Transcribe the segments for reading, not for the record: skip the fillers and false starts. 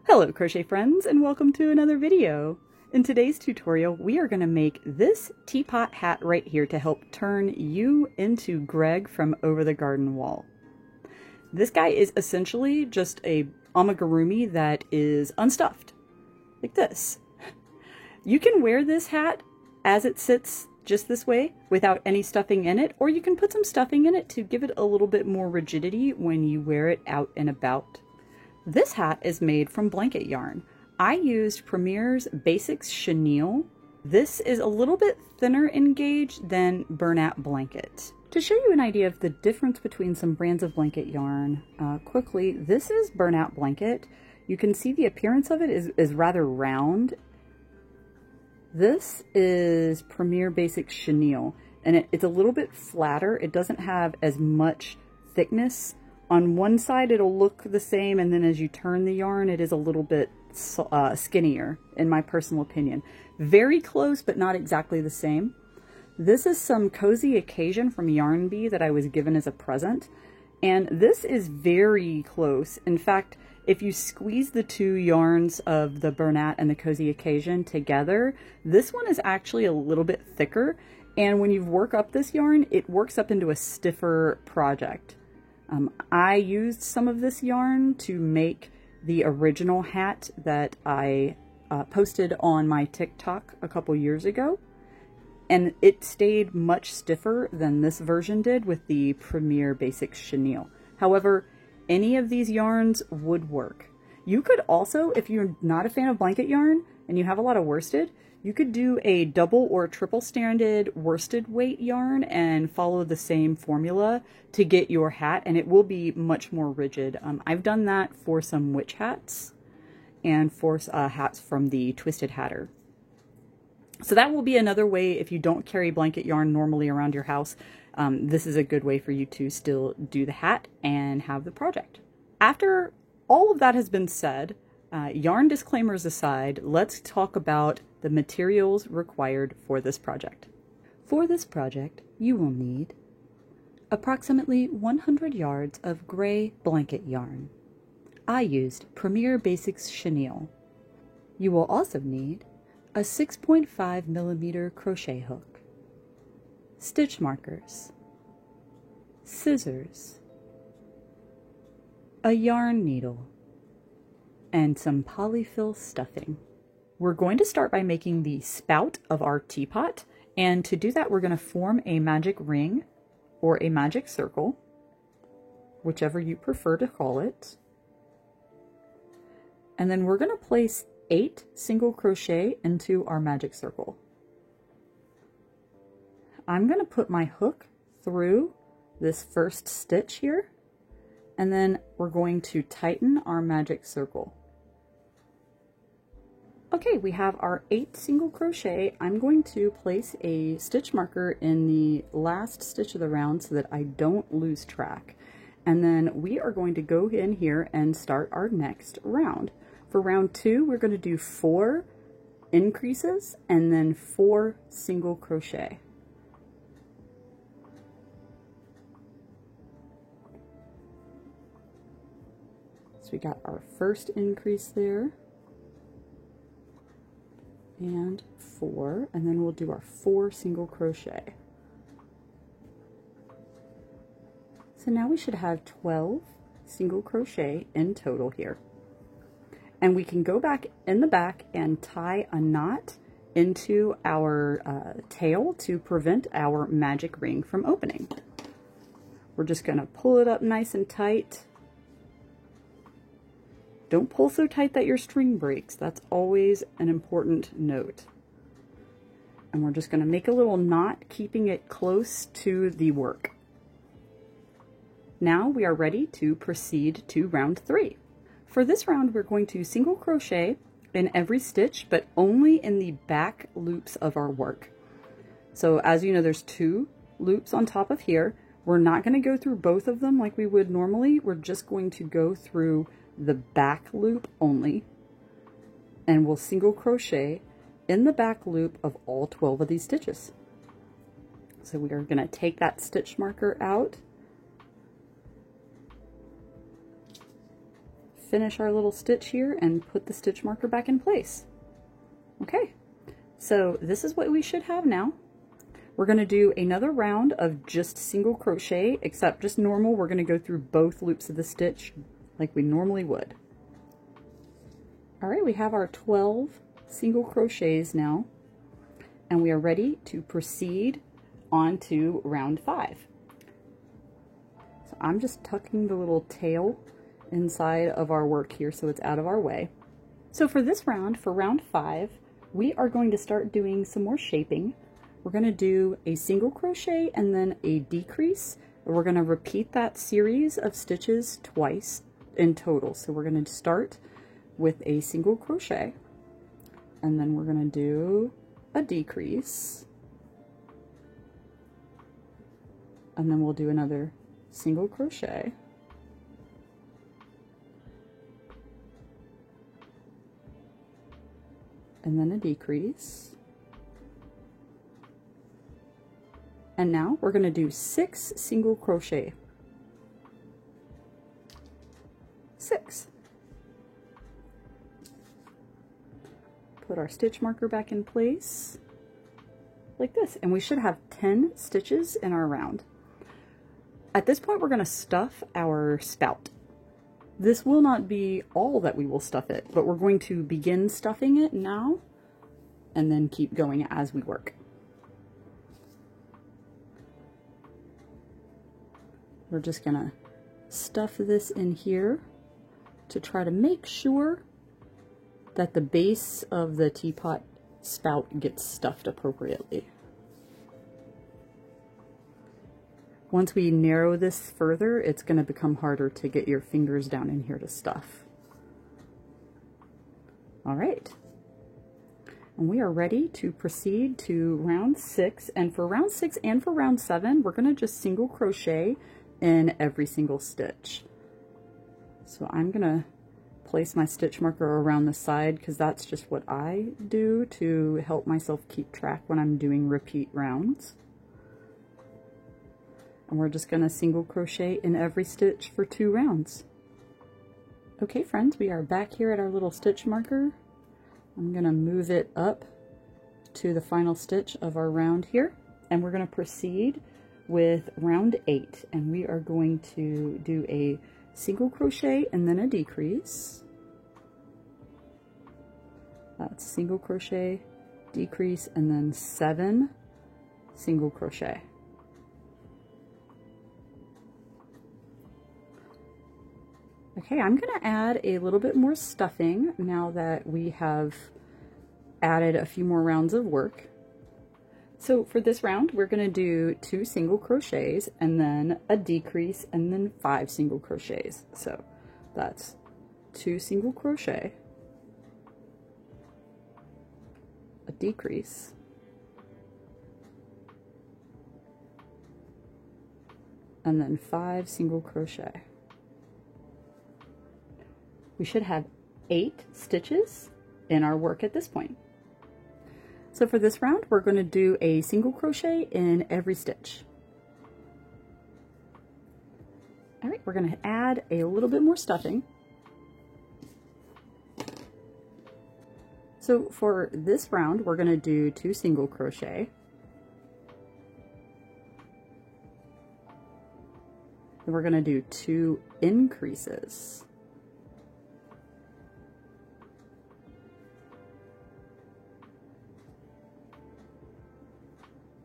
Hello crochet friends, and welcome to another video. In today's tutorial we are going to make this teapot hat right here to help turn you into Greg from Over the Garden Wall. This guy is essentially just a amigurumi that is unstuffed, like this. You can wear this hat as it sits just this way without any stuffing in it, or you can put some stuffing in it to give it a little bit more rigidity when you wear it out and about. This hat is made from blanket yarn. I used Premier's Basics Chenille. This is a little bit thinner in gauge than Bernat Blanket. To show you an idea of the difference between some brands of blanket yarn, quickly, this is Bernat Blanket. You can see the appearance of it is rather round. This is Premier Basics Chenille, and it's a little bit flatter. It doesn't have as much thickness. On one side it'll look the same, and then as you turn the yarn it is a little bit skinnier, in my personal opinion. Very close, but not exactly the same. This is some Cozy Occasion from Yarn Bee that I was given as a present, and this is very close. In fact, if you squeeze the two yarns of the Bernat and the Cozy Occasion together, this one is actually a little bit thicker, and when you work up this yarn, it works up into a stiffer project. I used some of this yarn to make the original hat that I posted on my TikTok a couple years ago, and it stayed much stiffer than this version did with the Premier Basics Chenille. However, any of these yarns would work. You could also, if you're not a fan of blanket yarn and you have a lot of worsted, you could do a double or triple stranded worsted weight yarn and follow the same formula to get your hat, and it will be much more rigid. I've done that for some witch hats and for hats from the Twisted Hatter. So that will be another way, if you don't carry blanket yarn normally around your house, this is a good way for you to still do the hat and have the project. After all of that has been said, yarn disclaimers aside, let's talk about the materials required for this project. For this project, you will need approximately 100 yards of gray blanket yarn. I used Premier Basics Chenille. You will also need a 6.5mm crochet hook, stitch markers, scissors, a yarn needle, and some polyfill stuffing. We're going to start by making the spout of our teapot, and to do that we're going to form a magic ring or a magic circle, whichever you prefer to call it. And then we're going to place 8 single crochet into our magic circle. I'm going to put my hook through this first stitch here, and then we're going to tighten our magic circle. Okay, we have our 8 single crochet. I'm going to place a stitch marker in the last stitch of the round so that I don't lose track. And then we are going to go in here and start our next round. For round 2, we're going to do 4 increases and then 4 single crochet. So we got our first increase there, and 4, and then we'll do our 4 single crochet. So now we should have 12 single crochet in total here. And we can go back in the back and tie a knot into our tail to prevent our magic ring from opening. We're just going to pull it up nice and tight. Don't pull so tight that your string breaks. That's always an important note. And we're just going to make a little knot, keeping it close to the work. Now we are ready to proceed to round 3. For this round, we're going to single crochet in every stitch, but only in the back loops of our work. So as you know, there's 2 loops on top of here. We're not going to go through both of them like we would normally. We're just going to go through the back loop only, and we'll single crochet in the back loop of all 12 of these stitches. So we are going to take that stitch marker out finish our little stitch here and put the stitch marker back in place. Okay, so this is what we should have now. We're going to do another round of just single crochet, except just normal. We're going to go through both loops of the stitch like we normally would. All right, we have our 12 single crochets now, and we are ready to proceed on to round 5. So I'm just tucking the little tail inside of our work here so it's out of our way. So for this round, for round 5, we are going to start doing some more shaping. We're going to do a single crochet and then a decrease. We're going to repeat that series of stitches twice in total. So we're going to start with a single crochet, and then we're going to do a decrease, and then we'll do another single crochet, and then a decrease. And now we're going to do 6 single crochet. 6. Put our stitch marker back in place like this, and we should have 10 stitches in our round. At this point, we're going to stuff our spout. This will not be all that we will stuff it, but we're going to begin stuffing it now and then keep going as we work. We're just going to stuff this in here to try to make sure that the base of the teapot spout gets stuffed appropriately. Once we narrow this further, it's going to become harder to get your fingers down in here to stuff. All right. And we are ready to proceed to round 6. And for round 6 and for round 7, we're going to just single crochet in every single stitch. So I'm going to place my stitch marker around the side because that's just what I do to help myself keep track when I'm doing repeat rounds. And we're just going to single crochet in every stitch for 2 rounds. Okay friends, we are back here at our little stitch marker. I'm going to move it up to the final stitch of our round here, and we're going to proceed with round 8, and we are going to do a single crochet and then a decrease. That's single crochet, decrease, and then 7 single crochet. Okay, I'm going to add a little bit more stuffing now that we have added a few more rounds of work. So for this round, we're going to do 2 single crochets and then a decrease and then 5 single crochets. So that's 2 single crochet, a decrease, and then 5 single crochet. We should have 8 stitches in our work at this point. So for this round, we're going to do a single crochet in every stitch. All right, we're going to add a little bit more stuffing. So for this round, we're going to do 2 single crochet. Then we're going to do 2 increases.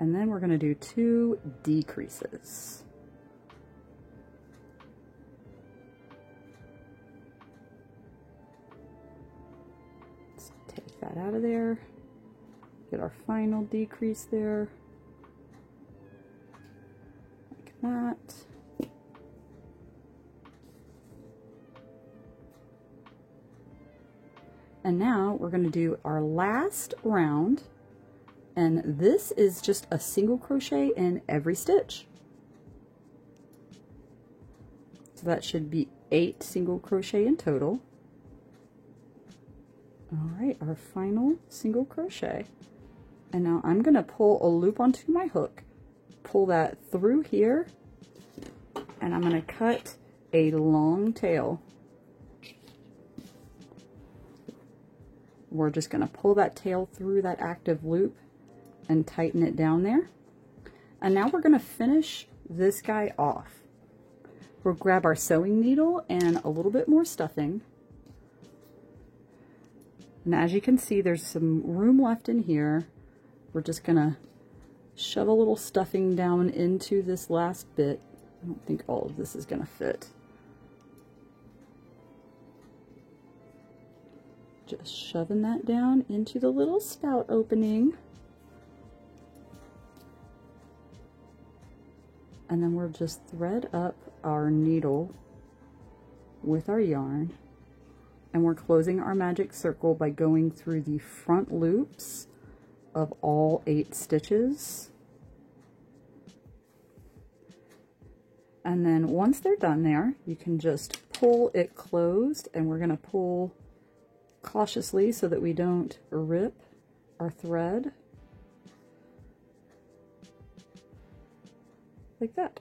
And then we're going to do 2 decreases. Let's take that out of there. Get our final decrease there. Like that. And now we're going to do our last round. And this is just a single crochet in every stitch. So that should be 8 single crochet in total. All right, our final single crochet. And now I'm going to pull a loop onto my hook, pull that through here, and I'm going to cut a long tail We're just going to pull that tail through that active loop and tighten it down there. And now we're going to finish this guy off. We'll grab our sewing needle and a little bit more stuffing. And as you can see, there's some room left in here. We're just going to shove a little stuffing down into this last bit. I don't think all of this is going to fit. Just shoving that down into the little spout opening. And then we'll just thread up our needle with our yarn. And we're closing our magic circle by going through the front loops of all 8 stitches. And then once they're done there, you can just pull it closed, and we're going to pull cautiously so that we don't rip our thread. Like that.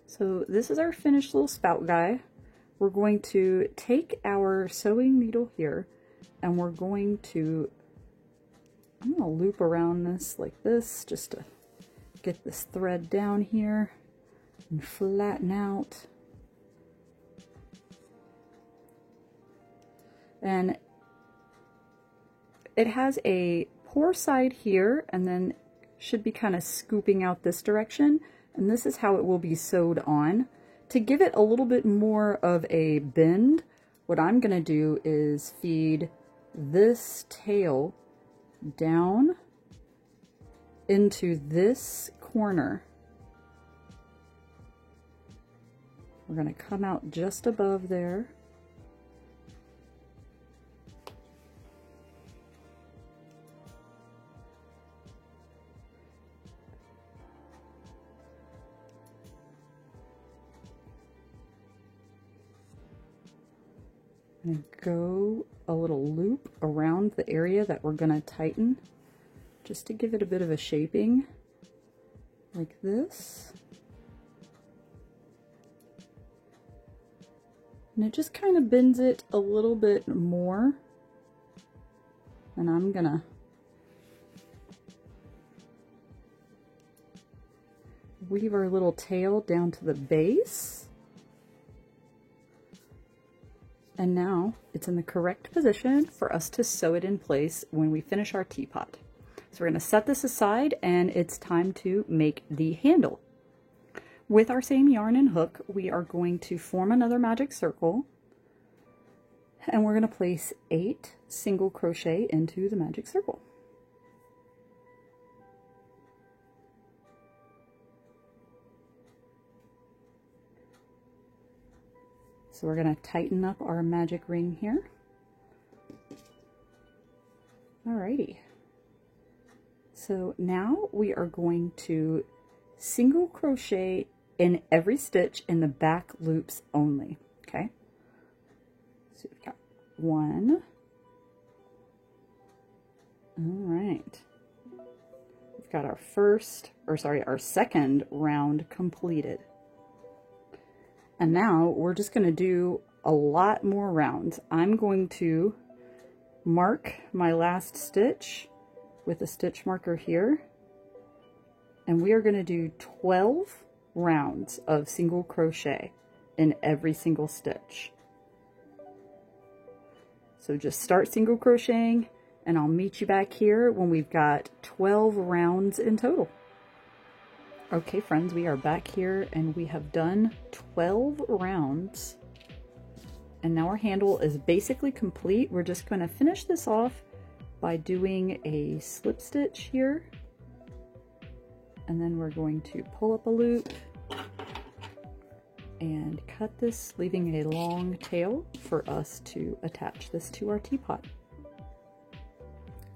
So this is our finished little spout guy. We're going to take our sewing needle here, and we're going to, I'm going to loop around this like this just to get this thread down here and flatten out. And it has a pour side here, and then should be kind of scooping out this direction, and this is how it will be sewed on. To give it a little bit more of a bend, what I'm going to do is feed this tail down into this corner. We're going to come out just above there. And go a little loop around the area that we're going to tighten, just to give it a bit of a shaping, like this. And it just kind of bends it a little bit more. And I'm going to weave our little tail down to the base. And now it's in the correct position for us to sew it in place when we finish our teapot. So we're going to set this aside, and it's time to make the handle. With our same yarn and hook, we are going to form another magic circle, and we're going to place 8 single crochet into the magic circle. So we're going to tighten up our magic ring here. Alrighty. So now we are going to single crochet in every stitch in the back loops only. Okay. So we've got 1. Alright. We've got our our second round completed. And now we're just going to do a lot more rounds. I'm going to mark my last stitch with a stitch marker here. And we are going to do 12 rounds of single crochet in every single stitch. So just start single crocheting, and I'll meet you back here when we've got 12 rounds in total. Okay friends, we are back here and we have done 12 rounds, and now our handle is basically complete. We're just going to finish this off by doing a slip stitch here, and then we're going to pull up a loop and cut this, leaving a long tail for us to attach this to our teapot.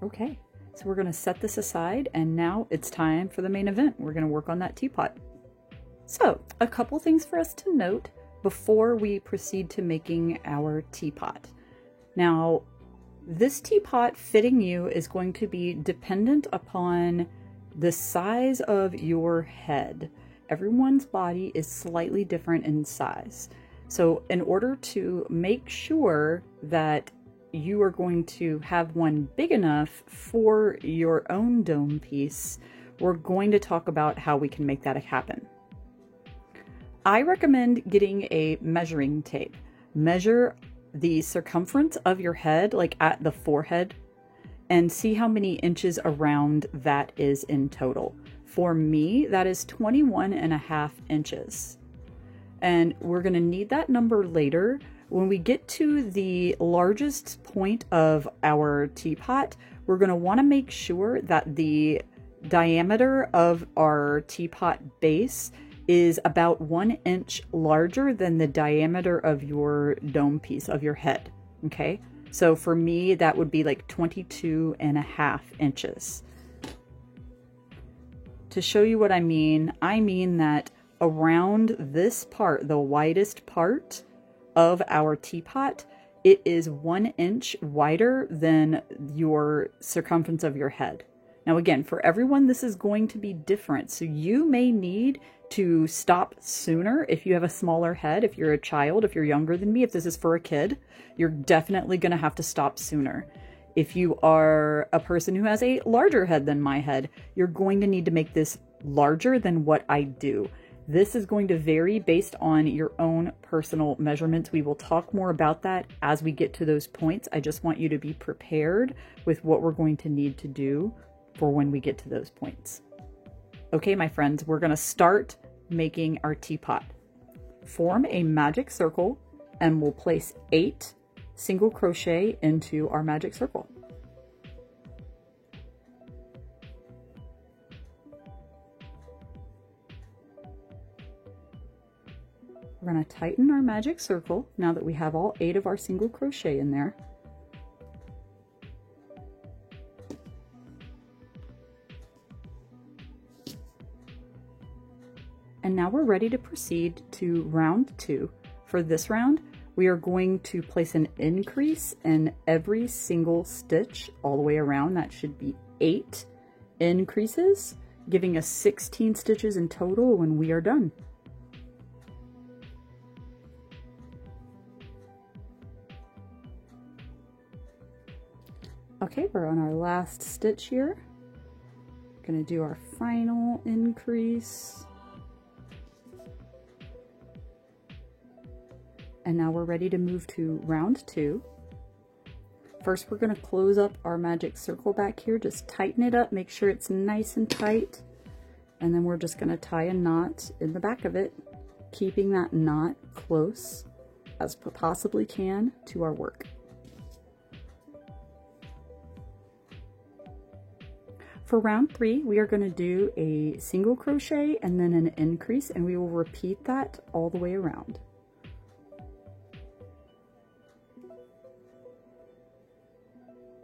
Okay. So we're going to set this aside, and now it's time for the main event. We're going to work on that teapot. So a couple things for us to note before we proceed to making our teapot. Now, this teapot fitting you is going to be dependent upon the size of your head. Everyone's body is slightly different in size. So in order to make sure that you are going to have one big enough for your own dome piece, we're going to talk about how we can make that happen. I recommend getting a measuring tape. Measure the circumference of your head, like at the forehead, and see how many inches around that is in total. For me, that is 21.5 inches. And we're gonna need that number later. When we get to the largest point of our teapot, we're gonna wanna make sure that the diameter of our teapot base is about 1 inch larger than the diameter of your dome piece of your head, okay? So for me, that would be like 22.5 inches. To show you what I mean that around this part, the widest part of our teapot, it is 1 inch wider than your circumference of your head. Now again, for everyone, this is going to be different. So you may need to stop sooner if you have a smaller head, if you're a child, if you're younger than me, if this is for a kid, you're definitely going to have to stop sooner. If you are a person who has a larger head than my head, you're going to need to make this larger than what I do. This is going to vary based on your own personal measurements. We will talk more about that as we get to those points. I just want you to be prepared with what we're going to need to do for when we get to those points. Okay, my friends, we're going to start making our teapot. Form a magic circle and we'll place 8 single crochet into our magic circle. We're going to tighten our magic circle now that we have all 8 of our single crochet in there. And now we're ready to proceed to round 2. For this round, we are going to place an increase in every single stitch all the way around. That should be 8 increases, giving us 16 stitches in total when we are done. Okay, we're on our last stitch here. Gonna do our final increase. And now we're ready to move to round 2. First, we're going to close up our magic circle back here. Just tighten it up, make sure it's nice and tight. And then we're just going to tie a knot in the back of it, keeping that knot close as possibly can to our work. For round 3, we are going to do a single crochet and then an increase, and we will repeat that all the way around.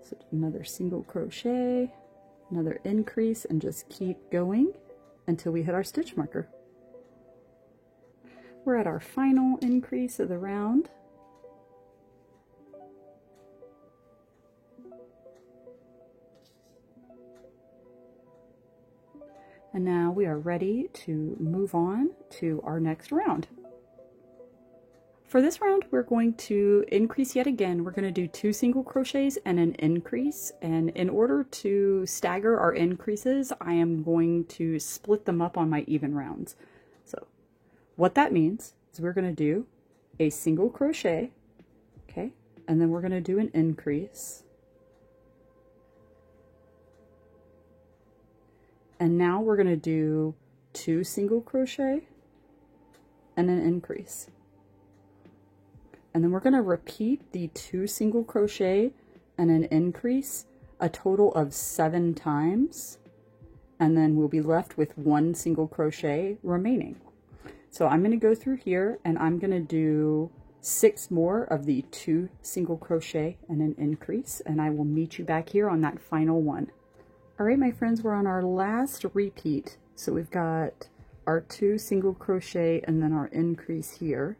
So another single crochet, another increase, and just keep going until we hit our stitch marker. We're at our final increase of the round. And now we are ready to move on to our next round. For this round, we're going to increase yet again. We're going to do 2 single crochets and an increase. And in order to stagger our increases, I am going to split them up on my even rounds. So what that means is we're going to do a single crochet, okay? And then we're going to do an increase. And now we're going to do 2 single crochet and an increase. And then we're going to repeat the 2 single crochet and an increase a total of 7 times. And then we'll be left with 1 single crochet remaining. So I'm going to go through here and I'm going to do 6 more of the 2 single crochet and an increase. And I will meet you back here on that final one. All right, my friends, we're on our last repeat. So we've got our 2 single crochet and then our increase here.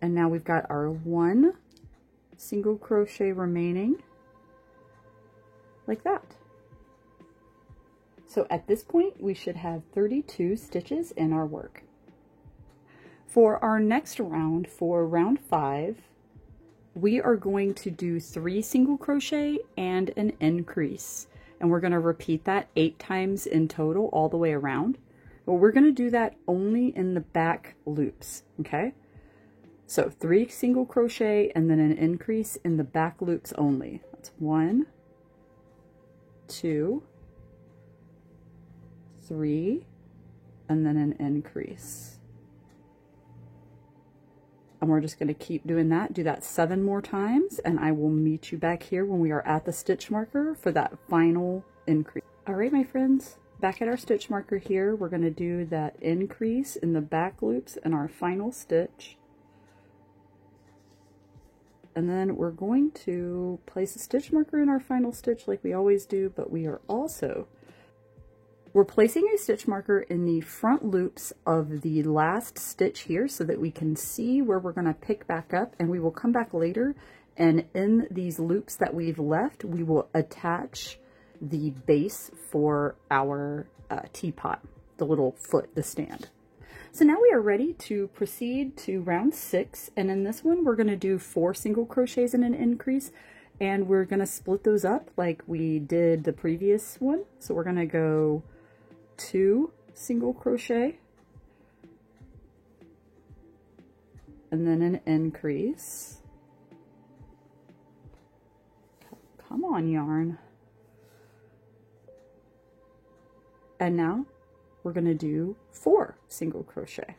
And now we've got our 1 single crochet remaining, like that. So at this point, we should have 32 stitches in our work. For our next round, for round 5, we are going to do 3 single crochet and an increase. And we're going to repeat that 8 times in total all the way around. But we're going to do that only in the back loops, okay? So 3 single crochet and then an increase in the back loops only. That's 1, 2, 3, and then an increase. And we're just going to keep doing that. Do that 7 more times, and I will meet you back here when we are at the stitch marker for that final increase. All right, my friends, back at our stitch marker here, we're going to do that increase in the back loops in our final stitch. And then we're going to place a stitch marker in our final stitch like we always do, but we're placing a stitch marker in the front loops of the last stitch here so that we can see where we're going to pick back up, and we will come back later, and in these loops that we've left, we will attach the base for our teapot, the little foot, the stand. So now we are ready to proceed to round 6, and in this one we're going to do 4 single crochets and an increase, and we're going to split those up like we did the previous one. So we're going to go 2 single crochet and then an increase. Come on, yarn. And now we're going to do 4 single crochet.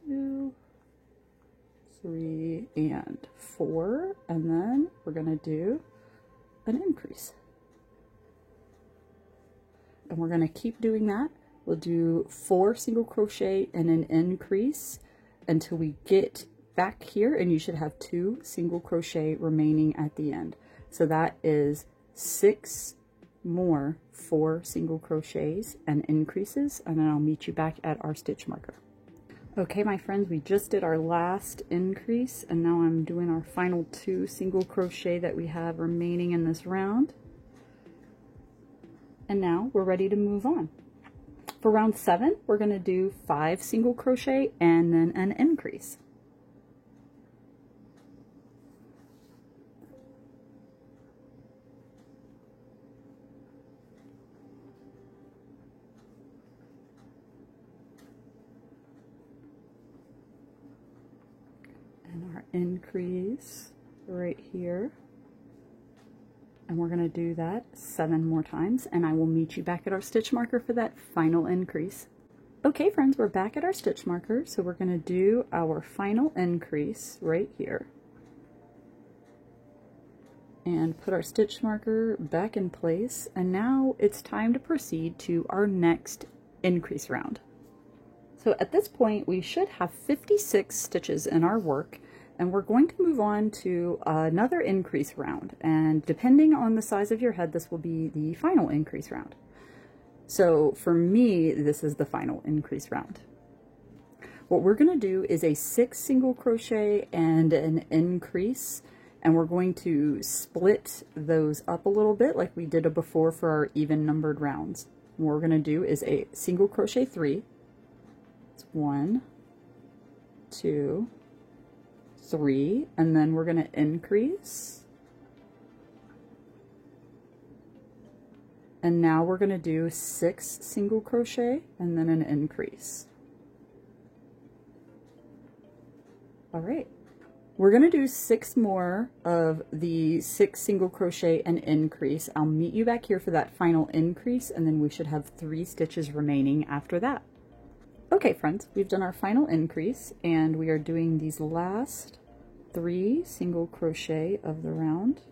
2, 3, and 4, and then we're going to do an increase. And we're going to keep doing that. We'll do 4 single crochet and an increase until we get back here, and you should have 2 single crochet remaining at the end. So that is 6 more 4 single crochets and increases, and then I'll meet you back at our stitch marker. Okay, my friends, we just did our last increase, and now I'm doing our final 2 single crochet that we have remaining in this round. And now we're ready to move on. For round 7, we're going to do 5 single crochet and then an increase. And our increase right here. And we're going to do that 7 more times, and I will meet you back at our stitch marker for that final increase. Okay, friends, we're back at our stitch marker, so we're going to do our final increase right here. And put our stitch marker back in place, and now it's time to proceed to our next increase round. So at this point, we should have 56 stitches in our work, and we're going to move on to another increase round. And depending on the size of your head, this will be the final increase round. So for me, this is the final increase round. What we're going to do is a 6 single crochet and an increase, and we're going to split those up a little bit like we did before for our even numbered rounds. What we're going to do is a single crochet 3. It's 1, 2, 3, and then we're going to increase. And now we're going to do 6 single crochet and then an increase. All right. We're going to do 6 more of the 6 single crochet and increase. I'll meet you back here for that final increase, and then we should have 3 stitches remaining after that. Okay, friends, we've done our final increase, and we are doing these last 3 single crochet of the round.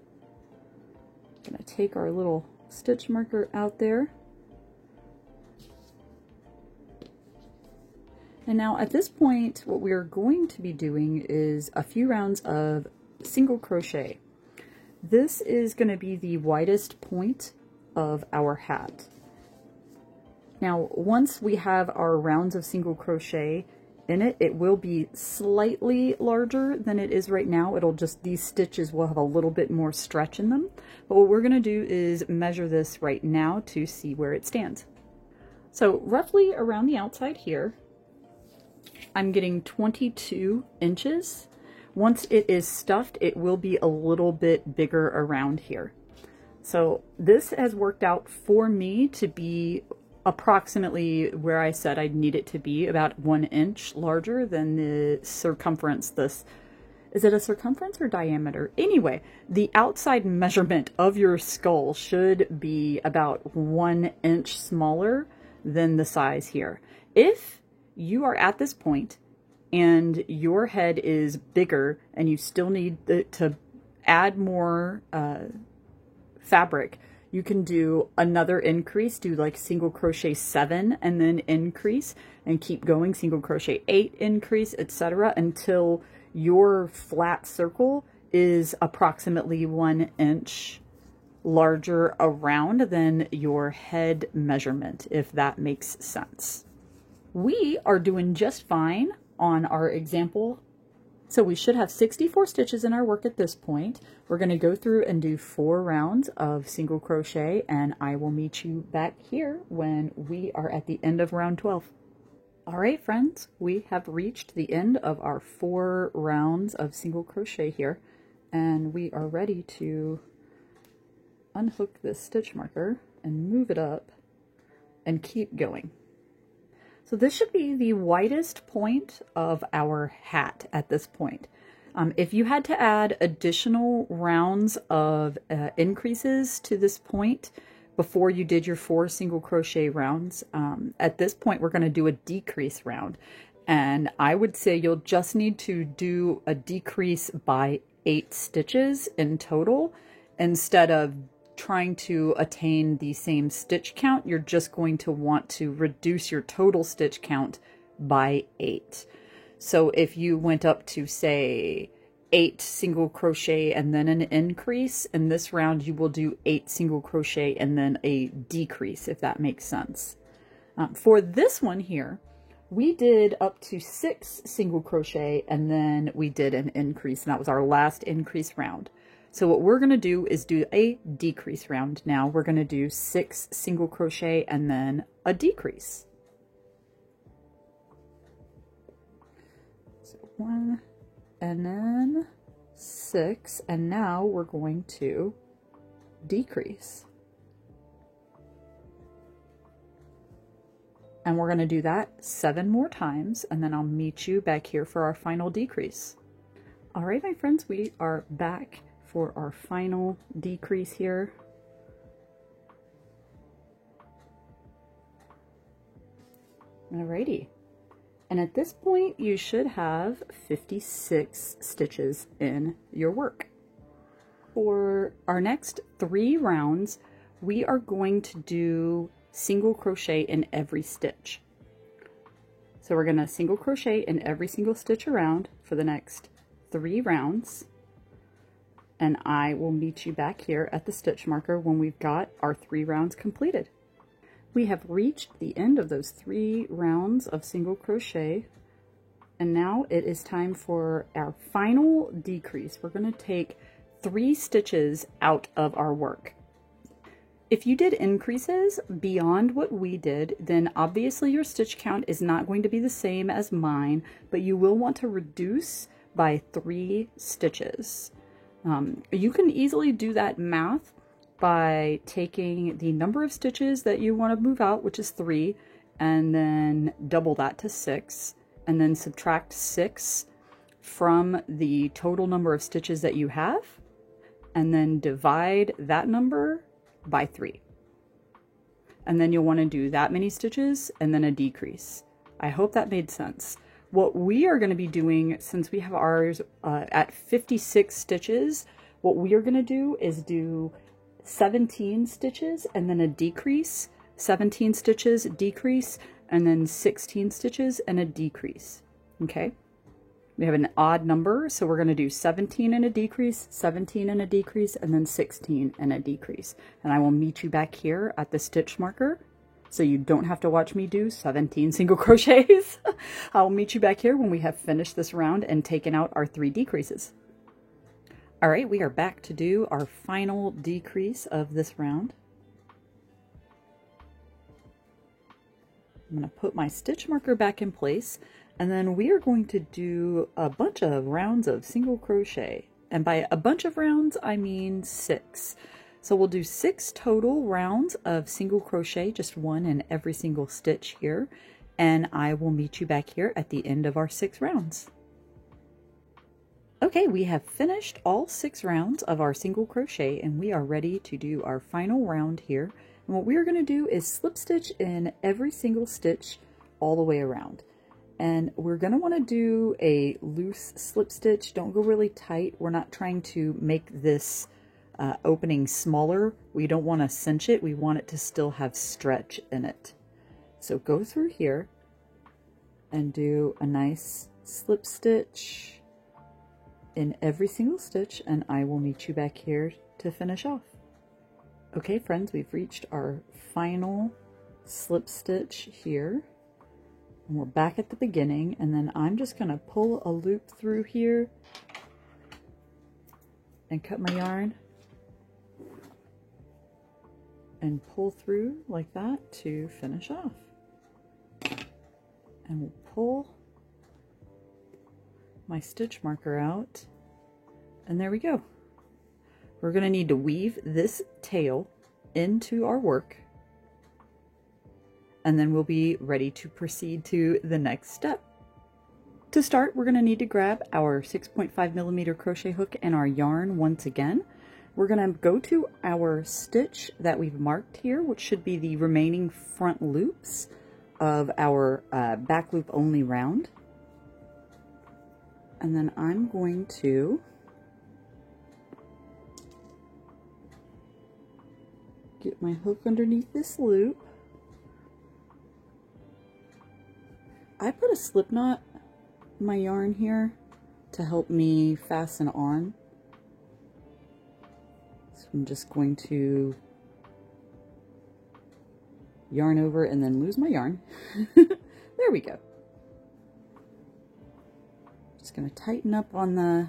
I'm going to take our little stitch marker out there. And now at this point, what we're going to be doing is a few rounds of single crochet. This is going to be the widest point of our hat. Now, once we have our rounds of single crochet in it, it will be slightly larger than it is right now. It'll just, these stitches will have a little bit more stretch in them. But what we're going to do is measure this right now to see where it stands. So roughly around the outside here, I'm getting 22 inches. Once it is stuffed, it will be a little bit bigger around here. So this has worked out for me to be approximately where I said I'd need it to be, about 1 inch larger than the circumference. This, is it a circumference or diameter? Anyway, the outside measurement of your skull should be about 1 inch smaller than the size here. If you are at this point and your head is bigger and you still need to add more fabric, you can do another increase, do like single crochet 7 and then increase, and keep going, single crochet 8, increase, etc., until your flat circle is approximately 1 inch larger around than your head measurement, if that makes sense. We are doing just fine on our example. So we should have 64 stitches in our work at this point. We're going to go through and do 4 rounds of single crochet, and I will meet you back here when we are at the end of round 12. All right, friends, we have reached the end of our 4 rounds of single crochet here, and we are ready to unhook this stitch marker and move it up and keep going. So this should be the widest point of our hat at this point. If you had to add additional rounds of increases to this point before you did your 4 single crochet rounds, at this point we're going to do a decrease round. And I would say you'll just need to do a decrease by 8 stitches in total. Instead of trying to attain the same stitch count, you're just going to want to reduce your total stitch count by 8. So if you went up to, say, 8 single crochet and then an increase, in this round you will do 8 single crochet and then a decrease, if that makes sense. For this one here, we did up to 6 single crochet and then we did an increase, and that was our last increase round. So what we're going to do is do a decrease round now. We're going to do 6 single crochet and then a decrease. So 1 and then 6, and now we're going to decrease. And we're going to do that 7 more times, and then I'll meet you back here for our final decrease. All right, my friends, we are back for our final decrease here. Alrighty. And at this point, you should have 56 stitches in your work. For our next 3 rounds, we are going to do single crochet in every stitch. So we're going to single crochet in every single stitch around for the next 3 rounds. And I will meet you back here at the stitch marker when we've got our 3 rounds completed. We have reached the end of those 3 rounds of single crochet, and now it is time for our final decrease. We're going to take 3 stitches out of our work. If you did increases beyond what we did, then obviously your stitch count is not going to be the same as mine, but you will want to reduce by 3 stitches. You can easily do that math by taking the number of stitches that you want to move out, which is 3, and then double that to 6, and then subtract 6 from the total number of stitches that you have, and then divide that number by 3. And then you'll want to do that many stitches and then a decrease. I hope that made sense. What we are going to be doing, since we have ours at 56 stitches, what we are going to do is do 17 stitches and then a decrease, 17 stitches, decrease, and then 16 stitches and a decrease. Okay? We have an odd number, so we're going to do 17 and a decrease, 17 and a decrease, and then 16 and a decrease. And I will meet you back here at the stitch marker so you don't have to watch me do 17 single crochets. I'll meet you back here when we have finished this round and taken out our 3 decreases. All right, we are back to do our final decrease of this round. I'm going to put my stitch marker back in place, and then we are going to do a bunch of rounds of single crochet. And by a bunch of rounds, I mean 6. So we'll do 6 total rounds of single crochet, just 1 in every single stitch here. And I will meet you back here at the end of our 6 rounds. Okay, we have finished all 6 rounds of our single crochet, and we are ready to do our final round here. And what we're going to do is slip stitch in every single stitch all the way around. And we're going to want to do a loose slip stitch. Don't go really tight. We're not trying to make this opening smaller. We don't want to cinch it. We want it to still have stretch in it. So go through here and do a nice slip stitch in every single stitch, and I will meet you back here to finish off. Okay friends, we've reached our final slip stitch here, and we're back at the beginning, and then I'm just going to pull a loop through here and cut my yarn and pull through like that to finish off. And we'll pull my stitch marker out, and there we go. We're going to need to weave this tail into our work, and then we'll be ready to proceed to the next step. To start, we're going to need to grab our 6.5mm crochet hook and our yarn once again. We're going to go to our stitch that we've marked here, which should be the remaining front loops of our back loop only round. And then I'm going to get my hook underneath this loop. I put a slip knot in my yarn here to help me fasten on. So I'm just going to yarn over and then lose my yarn. There we go. Just going to tighten up on the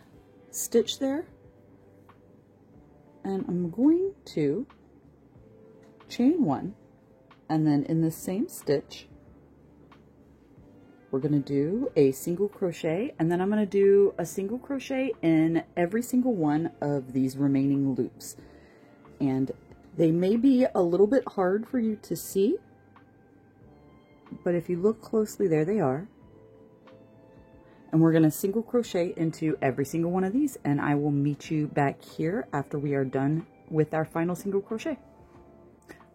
stitch there, and I'm going to chain 1, and then in the same stitch we're going to do a single crochet, and then I'm going to do a single crochet in every single one of these remaining loops. And they may be a little bit hard for you to see, but if you look closely, there they are. And we're going to single crochet into every single one of these, and I will meet you back here after we are done with our final single crochet.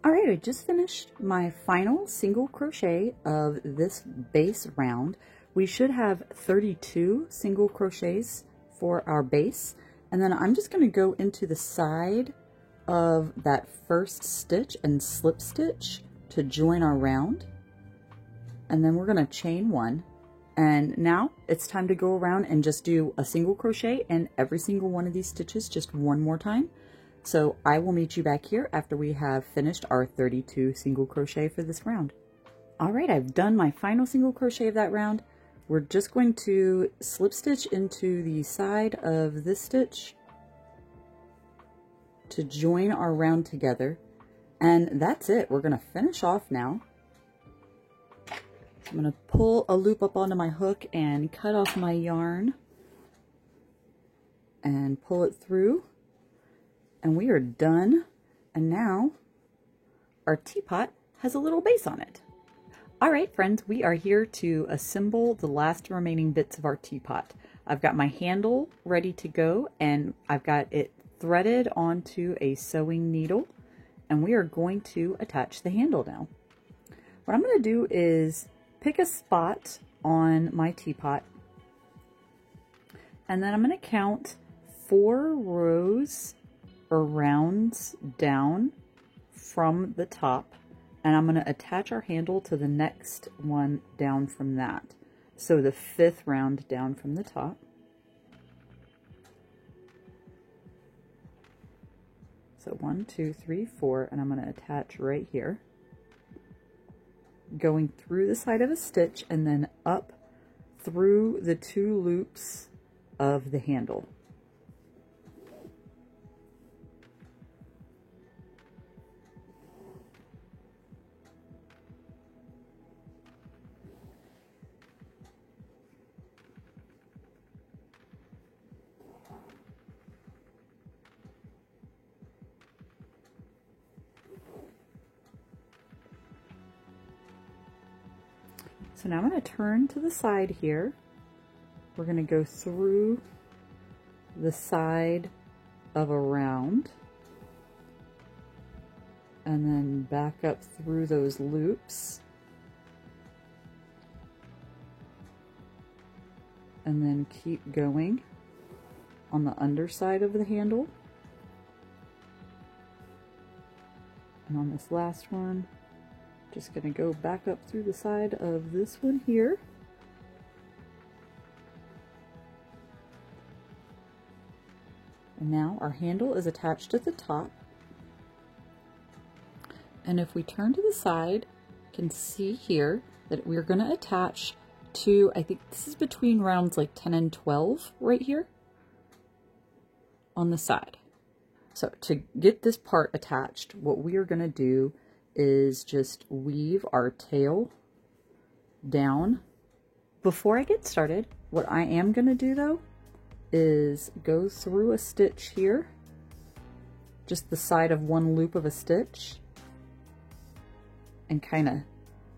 All right, I just finished my final single crochet of this base round. We should have 32 single crochets for our base, and then I'm just going to go into the side of that first stitch and slip stitch to join our round, and then we're going to chain 1. And now it's time to go around and just do a single crochet in every single one of these stitches just one more time. So I will meet you back here after we have finished our 32 single crochet for this round. All right, I've done my final single crochet of that round. We're just going to slip stitch into the side of this stitch to join our round together. And that's it. We're going to finish off now. I'm going to pull a loop up onto my hook and cut off my yarn and pull it through, and we are done. And now our teapot has a little base on it. All right, friends, we are here to assemble the last remaining bits of our teapot. I've got my handle ready to go, and I've got it threaded onto a sewing needle, and we are going to attach the handle now. What I'm going to do is pick a spot on my teapot, and then I'm going to count 4 rows or rounds down from the top, and I'm going to attach our handle to the next one down from that. So the 5th round down from the top. So 1, 2, 3, 4, and I'm going to attach right here. going through the side of a stitch and then up through the 2 loops of the handle. So now I'm going to turn to the side here. We're going to go through the side of a round and then back up through those loops and then keep going on the underside of the handle. And on this last one, just going to go back up through the side of this one here. And now our handle is attached at the top. And if we turn to the side, you can see here that we're going to attach to, I think this is between rounds like 10 and 12 right here on the side. So to get this part attached, what we are going to do is just weave our tail down. Before I get started, what I am going to do though is go through a stitch here, just the side of one loop of a stitch, and kind of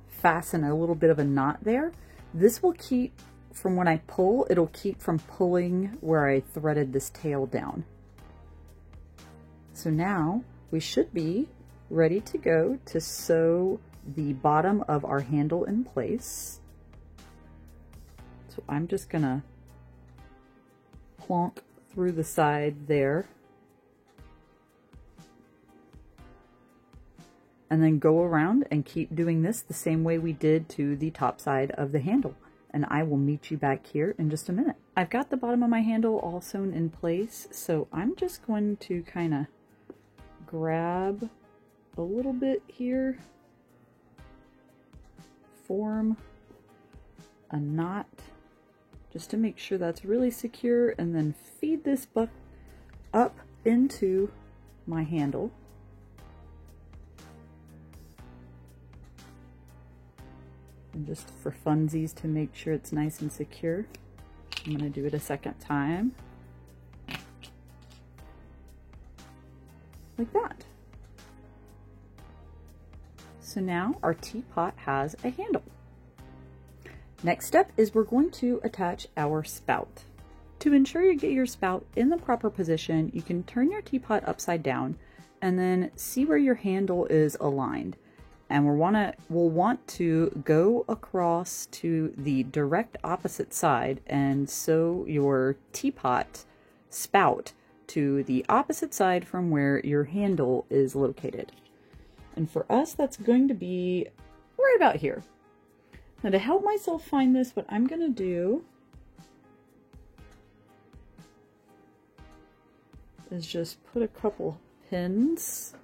fasten a little bit of a knot there. This will keep, from when I pull, it'll keep from pulling where I threaded this tail down. So now we should be ready to go to sew the bottom of our handle in place. So I'm just gonna plonk through the side there and then go around and keep doing this the same way we did to the top side of the handle. And I will meet you back here in just a minute. I've got the bottom of my handle all sewn in place, so I'm just going to kind of grab a little bit here, form a knot just to make sure that's really secure, and then feed this up into my handle. And just for funsies to make sure it's nice and secure, I'm going to do it a second time. Like that. So now our teapot has a handle. Next step is we're going to attach our spout. To ensure you get your spout in the proper position, you can turn your teapot upside down and then see where your handle is aligned. And we'll want to go across to the direct opposite side and sew your teapot spout to the opposite side from where your handle is located. And for us, that's going to be right about here. Now to help myself find this, what I'm going to do is just put a couple pins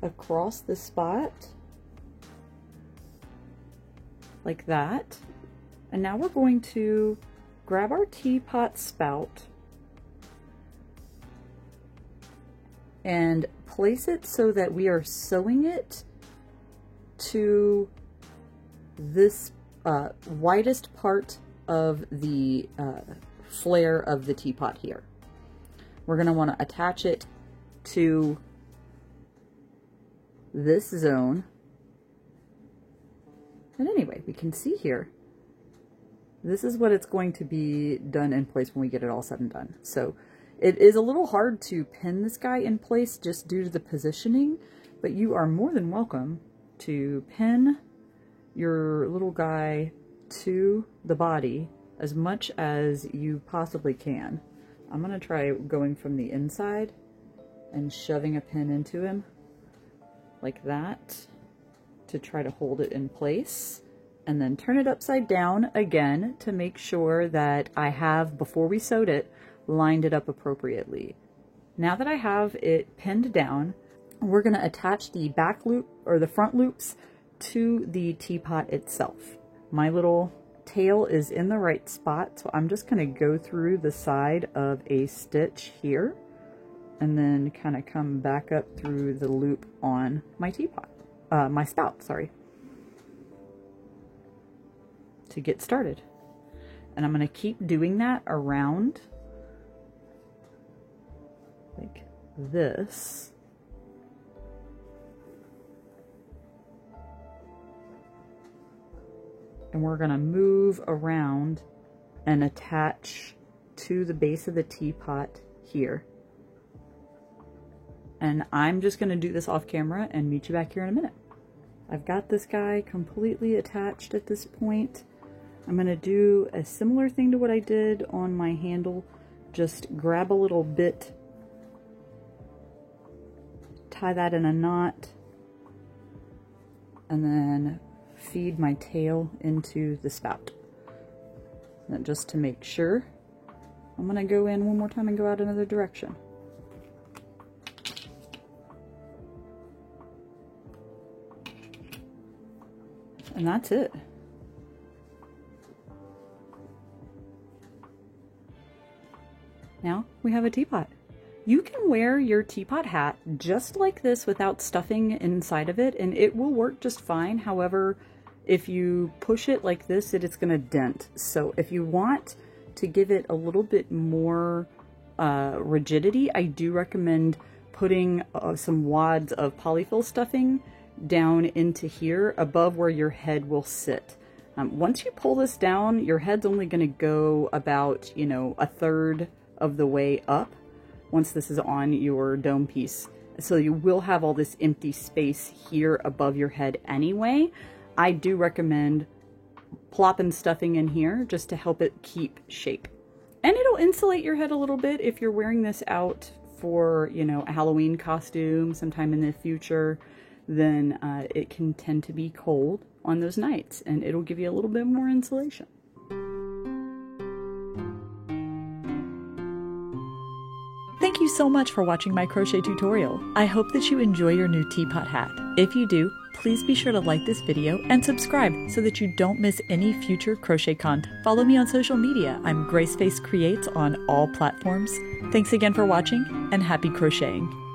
across the spot like that. And now we're going to grab our teapot spout and place it so that we are sewing it to this widest part of the flare of the teapot here. We're going to want to attach it to this zone. And anyway, we can see here, this is what it's going to be done in place when we get it all said and done. So it is a little hard to pin this guy in place just due to the positioning, but you are more than welcome to pin your little guy to the body as much as you possibly can. I'm going to try going from the inside and shoving a pin into him like that to try to hold it in place, and then turn it upside down again to make sure that I have, before we sewed it, lined it up appropriately. Now that I have it pinned down, we're going to attach the back loop or the front loops to the teapot itself. My little tail is in the right spot, so I'm just going to go through the side of a stitch here and then kind of come back up through the loop on my teapot, my spout, sorry, to get started. And I'm going to keep doing that around like this. And we're going to move around and attach to the base of the teapot here. And I'm just going to do this off camera and meet you back here in a minute. I've got this guy completely attached at this point. I'm going to do a similar thing to what I did on my handle. Just grab a little bit, tie that in a knot, and then feed my tail into the spout. And just to make sure, I'm going to go in one more time and go out another direction. And that's it. Now we have a teapot. You can wear your teapot hat just like this without stuffing inside of it, and it will work just fine. However, if you push it like this, it's going to dent. So if you want to give it a little bit more rigidity, I do recommend putting some wads of polyfill stuffing down into here above where your head will sit. Once you pull this down, your head's only going to go about, you know, a third of the way up once this is on your dome piece. So you will have all this empty space here above your head anyway. I do recommend plopping stuffing in here just to help it keep shape. And it'll insulate your head a little bit if you're wearing this out for, you know, a Halloween costume sometime in the future. Then it can tend to be cold on those nights, and it'll give you a little bit more insulation. Thank you so much for watching my crochet tutorial. I hope that you enjoy your new teapot hat. If you do, please be sure to like this video and subscribe so that you don't miss any future crochet content. Follow me on social media. I'm Graceface Creates on all platforms. Thanks again for watching, and happy crocheting.